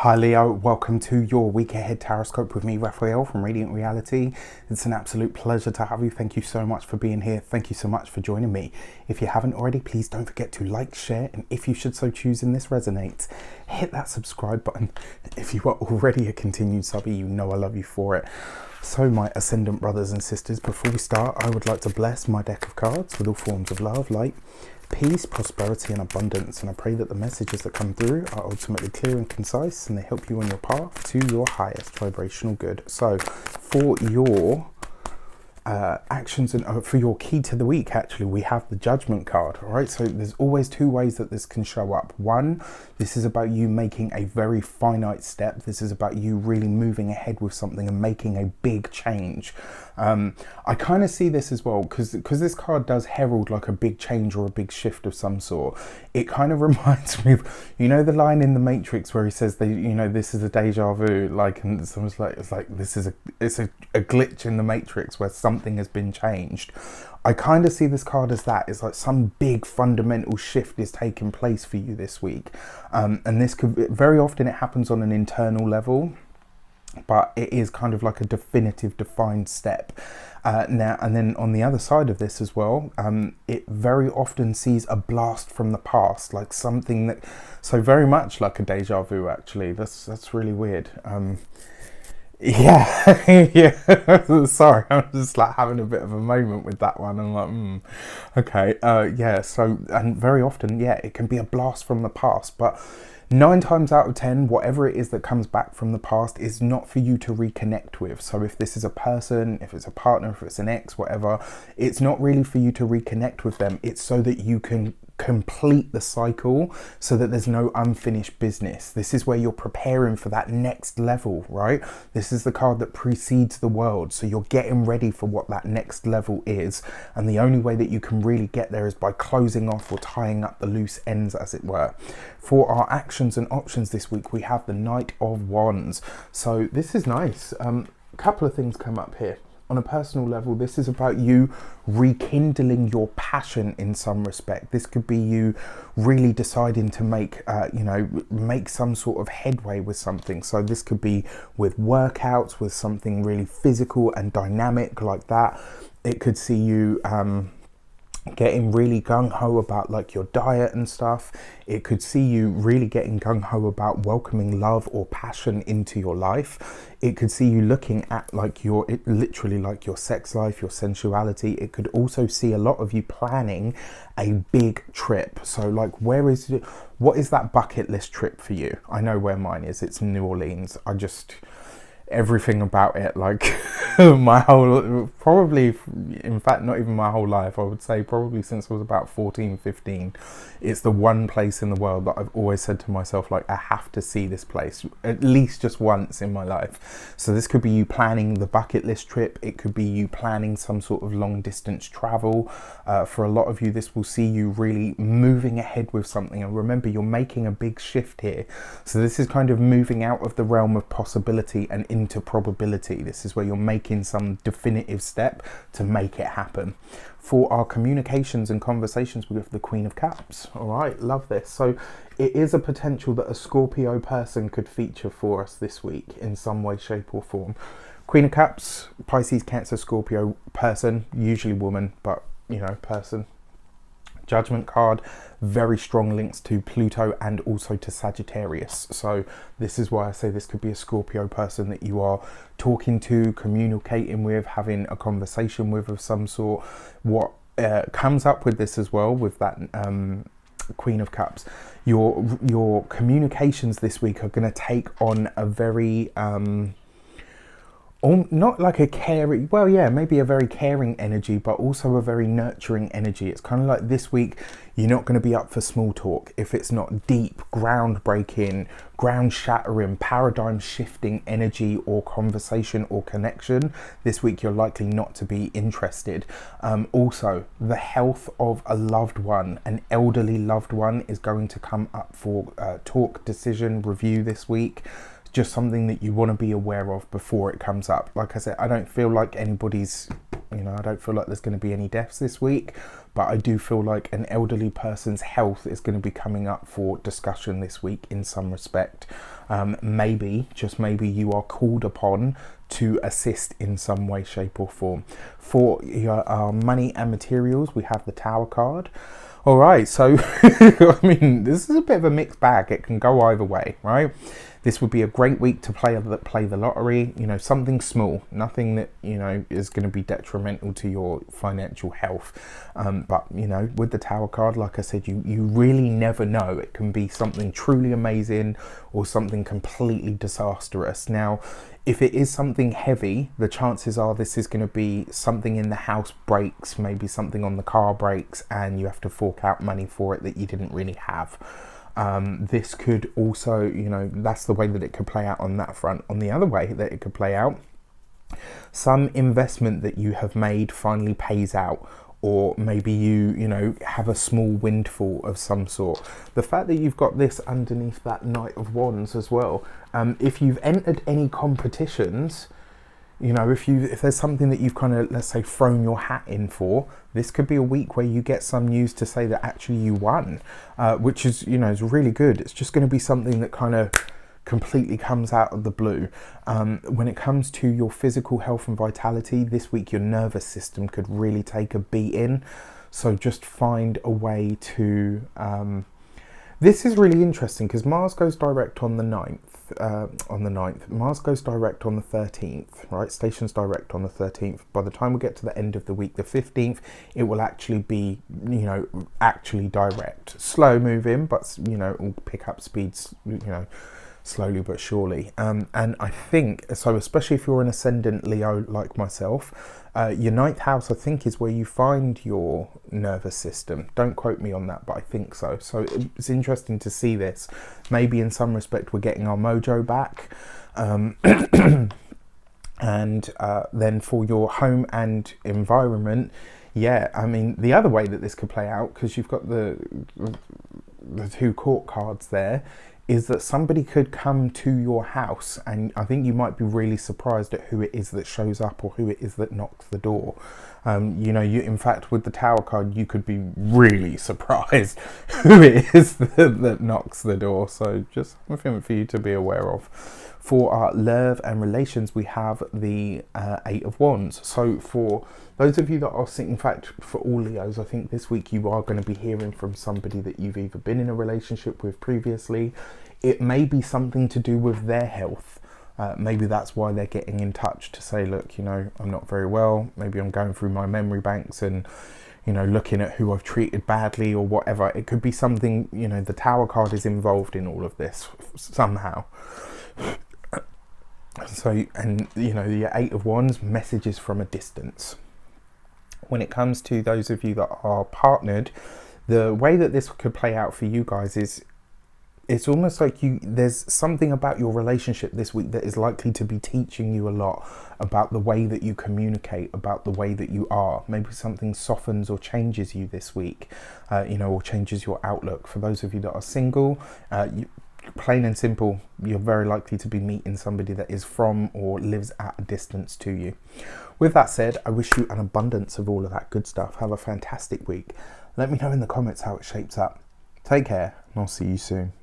Hi Leo, welcome to your week ahead Taroscope with me, Raphael from Reydiant Reality. It's an absolute pleasure to have you. Thank you so much for being here. Thank you so much for joining me. If you haven't already, please don't forget to like, share, and if you should so choose and this resonates, hit that subscribe button. If you are already a continued subby, you know I love you for it. So my ascendant brothers and sisters, before we start, I would like to bless my deck of cards with all forms of love, light, peace, prosperity and abundance, and I pray that the messages that come through are ultimately clear and concise and they help you on your path to your highest vibrational good. So for your actions and for your key to the week, actually we have the Judgment card. All right, so there's always two ways that this can show up. One, this is about you making a very finite step. This is about you really moving ahead with something and making a big change. I kind of see this as well because this card does herald like a big change or a big shift of some sort. It kind of reminds me of, you know, the line in the Matrix where he says that, you know, this is a deja vu, like, and someone's like, it's like this is a glitch in the Matrix where something has been changed. I kind of see this card as that. It's like some big fundamental shift is taking place for you this week, and this could very often it happens on an internal level, but it is kind of like a definitive defined step. Now and then on the other side of this as well, it very often sees a blast from the past, like something that, so very much like a deja vu actually. That's really weird. Yeah, yeah. Sorry, I'm just like having a bit of a moment with that one. I'm like, okay, yeah. So, and very often, yeah, it can be a blast from the past, but 9 times out of 10, whatever it is that comes back from the past is not for you to reconnect with. So if this is a person, if it's a partner, if it's an ex, whatever, it's not really for you to reconnect with them. It's so that you can complete the cycle, so that there's no unfinished business. This is where you're preparing for that next level, right? This is the card that precedes the world, so you're getting ready for what that next level is, and the only way that you can really get there is by closing off or tying up the loose ends, as it were. For our actions and options this week, we have the Knight of Wands. So this is nice. A couple of things come up here. On a personal level, this is about you rekindling your passion in some respect. This could be you really deciding to make, make some sort of headway with something. So this could be with workouts, with something really physical and dynamic like that. It could see you getting really gung-ho about like your diet and stuff. It could see you really getting gung-ho about welcoming love or passion into your life. It could see you looking at like literally like your sex life, your sensuality. It could also see a lot of you planning a big trip. So like, what is that bucket list trip for you? I know where mine is. It's New Orleans. Everything about it, like my whole, probably, in fact, not even my whole life, I would say probably since I was about 14, 15, it's the one place in the world that I've always said to myself, like, I have to see this place at least just once in my life. So this could be you planning the bucket list trip. It could be you planning some sort of long distance travel. For a lot of you, this will see you really moving ahead with something. And remember, you're making a big shift here. So this is kind of moving out of the realm of possibility and into probability. This is where you're making some definitive step to make it happen. For our communications and conversations, we have the Queen of Cups. All right, love this. So it is a potential that a Scorpio person could feature for us this week in some way, shape or form. Queen of Cups, Pisces, Cancer, Scorpio person, usually woman, but you know, person. Judgment card, very strong links to Pluto and also to Sagittarius. So this is why I say this could be a Scorpio person that you are talking to, communicating with, having a conversation with of some sort. What comes up with this as well, with that Queen of Cups, your communications this week are going to take on a very not like a caring, well, yeah, maybe a very caring energy, but also a very nurturing energy. It's kind of like this week, you're not going to be up for small talk if it's not deep, groundbreaking, ground shattering, paradigm shifting energy or conversation or connection. This week, you're likely not to be interested. Also, the health of a loved one, an elderly loved one, is going to come up for talk, decision, review this week. Just something that you want to be aware of before it comes up. Like I said, I don't feel like anybody's You know, I don't feel like there's going to be any deaths this week, but I do feel like an elderly person's health is going to be coming up for discussion this week in some respect. Maybe, just maybe, you are called upon to assist in some way, shape or form. For your money and materials, we have the Tower card. All right, so I mean, this is a bit of a mixed bag. It can go either way, right? This would be a great week to play the lottery, you know, something small, nothing that, you know, is going to be detrimental to your financial health. But, you know, with the Tower card, like I said, you really never know. It can be something truly amazing or something completely disastrous. Now, if it is something heavy, the chances are this is going to be something in the house breaks, maybe something on the car breaks, and you have to fork out money for it that you didn't really have. This could also, you know, that's the way that it could play out on that front. On the other way that it could play out, some investment that you have made finally pays out, or maybe you know, have a small windfall of some sort. The fact that you've got this underneath that Knight of Wands as well, if you've entered any competitions, you know, if there's something that you've kind of, let's say, thrown your hat in for, this could be a week where you get some news to say that actually you won, which is, you know, is really good. It's just going to be something that kind of completely comes out of the blue. When it comes to your physical health and vitality, this week your nervous system could really take a beating. So just find a way to... this is really interesting because Mars goes direct on the 9th. Mars goes direct on the 13th, right? Stations direct on the 13th. By the time we get to the end of the week, the 15th, it will actually be, you know, actually direct. Slow moving, but, you know, will pick up speeds, you know, slowly but surely. And I think, so especially if you're an ascendant Leo like myself, your 9th house, I think, is where you find your nervous system. Don't quote me on that, but I think so. So it's interesting to see this. Maybe in some respect we're getting our mojo back. And then for your home and environment, yeah, I mean, the other way that this could play out, because you've got the 2 court cards there, is that somebody could come to your house, and I think you might be really surprised at who it is that shows up or who it is that knocks the door. You know, in fact, with the Tower card, you could be really surprised who it is that knocks the door. So just something for you to be aware of. For our love and relations, we have the 8 of Wands. So for those of you that are, in fact, for all Leos, I think this week you are going to be hearing from somebody that you've either been in a relationship with previously. It may be something to do with their health. Maybe that's why they're getting in touch to say, look, you know, I'm not very well. Maybe I'm going through my memory banks and, you know, looking at who I've treated badly or whatever. It could be something, you know, the Tower card is involved in all of this somehow. So, and, you know, the 8 of Wands, messages from a distance. When it comes to those of you that are partnered, the way that this could play out for you guys is, it's almost like there's something about your relationship this week that is likely to be teaching you a lot about the way that you communicate, about the way that you are. Maybe something softens or changes you this week, you know, or changes your outlook. For those of you that are single, plain and simple, you're very likely to be meeting somebody that is from or lives at a distance to you. With that said, I wish you an abundance of all of that good stuff. Have a fantastic week. Let me know in the comments how it shapes up. Take care, and I'll see you soon.